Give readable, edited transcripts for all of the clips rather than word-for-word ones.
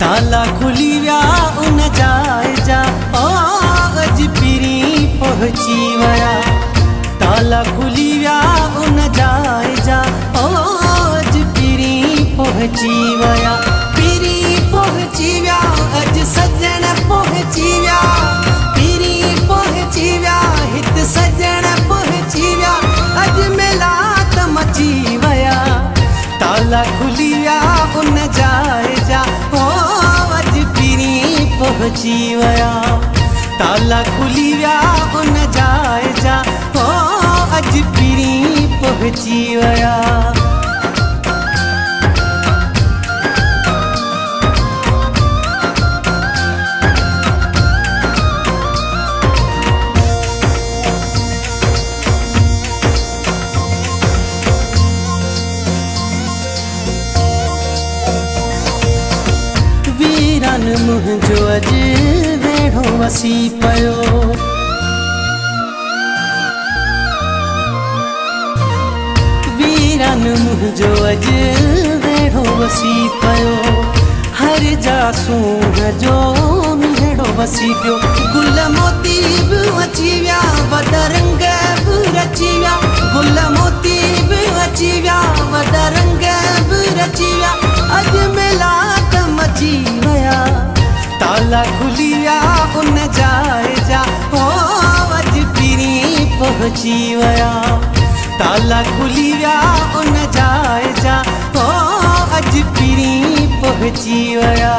ताला खुली व्या उन जाए जा ओ अज पिरी पहुंची वया। ताला खुली व्या उन जाए जा ओ अज पिरी पहुंची वया। पिरी पहुंची व्या अज सजण पहुंची व्या। पिरी पहुंची व्या हित सजण पहुंची व्या। अज मिलात मची वया। ताला खुली व्या उन जाए जा ओ अज पिरी पहुंची वया। ताला खुली व्या उन जाए जा ओ अज पिरी पहुंची वया। वीरन मुंहिंजो अज वेढ़ो वसी पयो। वीरन मुंहिंजो अज वेढ़ो वसी पयो। हर जा सूंह जो मिहड़ो वसी पियो। गुल मोती बि अची विया वॾा रंग बि रची विया। गुल मोती बि अची विया वॾा रंग बि रची विया। अज मिलात मची वया। ताला खुली व्या उन जाए जा ओ अज पिरी पहुंची वया। ताला खुली व्या उन जाए जा ओ अज पिरी पहुंची वया।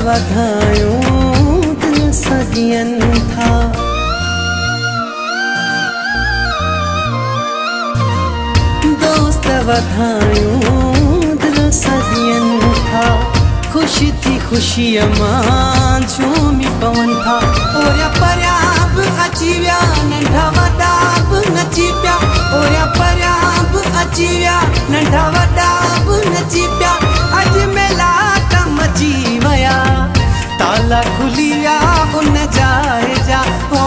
वधायूं दिल सदियन था। दोस्त वधायूं दिल सदियन था। खुशी थी खुशी मां झूमी पवन था। ओरिया परिया बि अची विया नंढा वॾा बि नची पिया। ओरिया परिया बि अची विया नंढा वॾा बि नची पिया। अज मिलात मची वया। ताला खुली व्या उन जाए जा ओ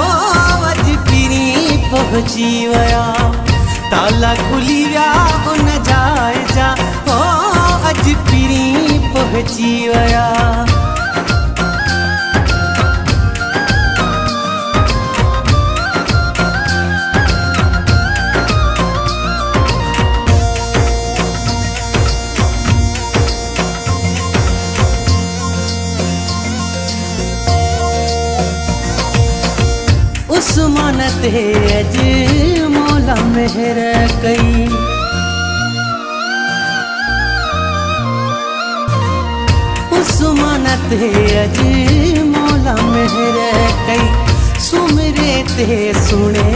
अज पिरी पहुंची वया। ताला खुली व्या उन जाए जा ओ अज पिरी पहुंची वया। उस्मान ते अज मौला मेहर कई। उस्मान ते अज मौला मेहर कई। सुमरे ते सुणे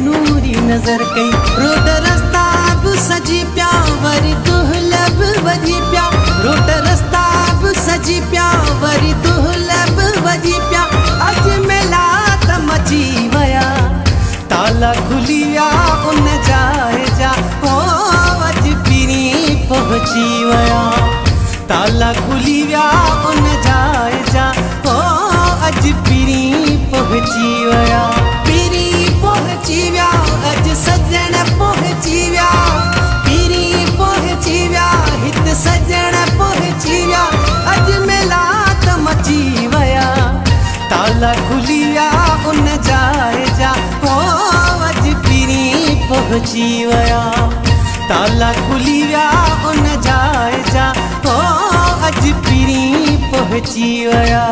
नूरी नजर कई। रोड रस्ता बि सजी पिया वरी दुहल बि वजी पिया। रोड रस्ता बि सजी पिया वरी दुहल बि वजी पिया। अज मिलात मची वया। ताला खुली व्या उन जाए जा ओ अज पिरी पहुंची वया। ताला खुली व्या उन जाए जा ओ अज पिरी पहुंची वया। पिरी पहुंची व्या अज सजण पहुंची व्या। पिरी पहुंची व्या हित सजण पहुंची व्या। अज मिलात मची वया। ताला खुली व्या उन जाए जा ओ अज पिरी पहुंची वया। ताला खुली व्या उन जाए जा ओ अज पिरी पहुंची वया।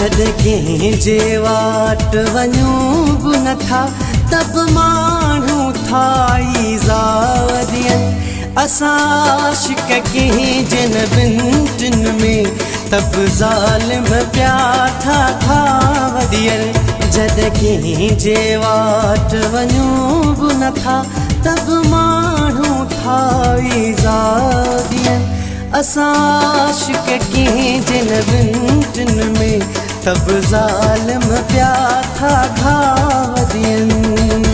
जद कंहिंजे वाट वञूं बि नथा तब माण्हू था ईज़ादियनि असां आशिक़ कंहिंजे न ॿिनि टिनि में तब ज़ालिम पिया था वधियनि जद कंहिंजे वाट वञूं बि नथा तब माण्हू था ईज़ादियनि असां आशिक़ कंहिंजे न ॿिनि टिनि में तब ज़ालिम पिया था वधियनि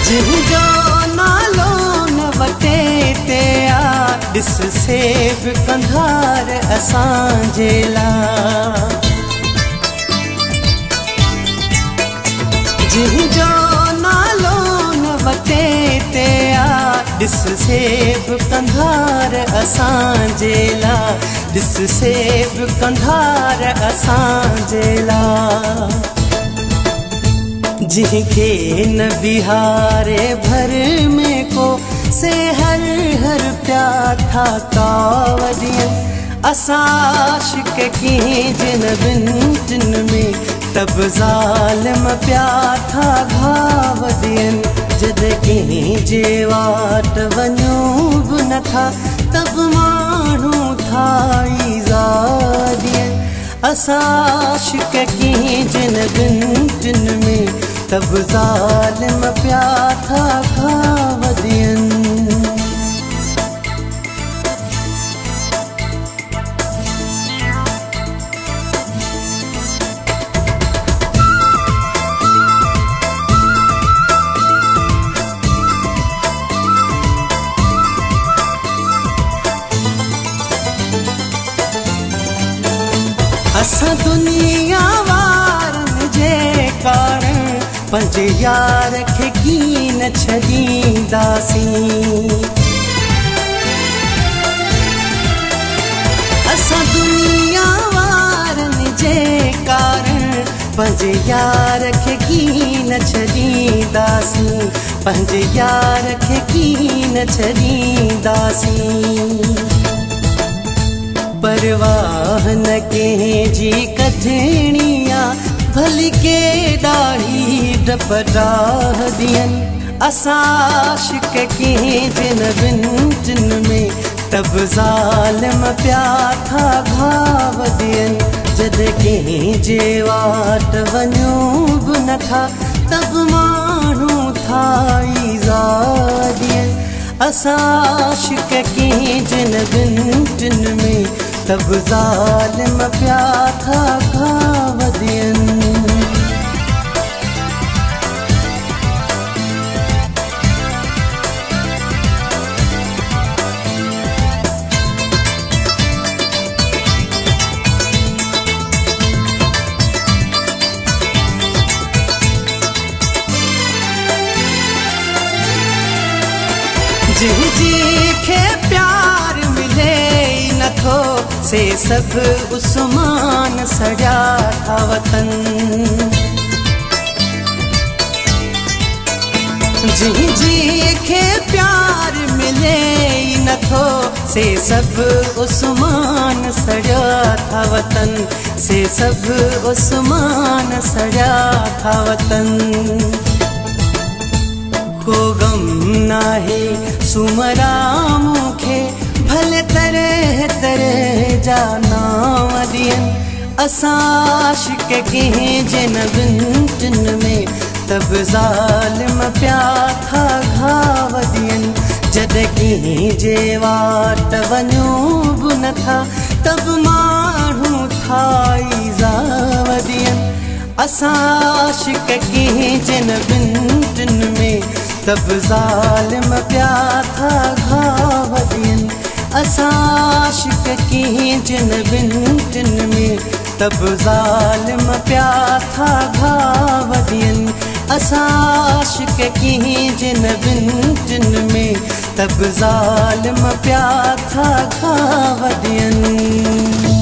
जिंहिंजो नालो न वटे ते ॾिस सेव कंधार असांजे लाइ जिंहिंजो नालो न वटे ते ॾिस सेव कंधार असांजे लाइ ॾिस सेव कंधार असांजे लाइ जिनके न बिहारे भर में को से हर हर प्या था कावदियन असां आशिक़ कंहिंजे न ॿिनि टिनि में तब ज़ालिम प्या था घावदियन जद कंहिंजे वाट वञूं बि नथा तब माण्हू था ईज़ादियन असां आशिक़ कंहिंजे न ॿिनि टिनि में तब ज़ालिम प्या था वधियनि असां दुनिया वारनि जे कारण पंहिंजे यार खे कीअं न छॾींदासीं असां दुनिया वारनि जे कारण पंहिंजे यार खे कीअं न छॾींदासीं पंहिंजे यार खे कीअं न छॾींदासीं परवाह न कंहिंजी कढणी आहे भली के ॾाढी डपराह ॾियनि असां आशिक़ कंहिंजे न ॿिनि टिनि में तब ज़ालिम प्या था वधियनि जद कंहिंजे वाट वञूं बि नथा तब माण्हू था ईज़ादियनि असां आशिक़ कंहिंजे न ॿिनि टिनि में तब ज़ालिम प्या था वधियनि जिनखे प्यार मिले नथो से सब उस्मान सजा था वतन जिनखे प्यार मिले नथो से सब उस्मान सजा था वतन से सब उस्मान सजा था वतन को गम नाहे सुमरा मूंखे भले तरह तरह जा नाम ॾियनि असां आशिक़ कंहिंजे न ॿिनि टिनि में तब ज़ालिम प्या था वधियनि जद कंहिंजे वाट वञूं बि नथा तब माण्हू था ईज़ादियनि असां आशिक़ कंहिंजे न ॿिनि टिनि में तब ज़ालिम प्या था वधियनि असां आशिक़ कंहिंजे न ॿिनि टिनि में तब ज़ालिम प्या था वधियनि असां आशिक़ कंहिंजे न ॿिनि टिनि में तब ज़ालिम पिया था खावदियन।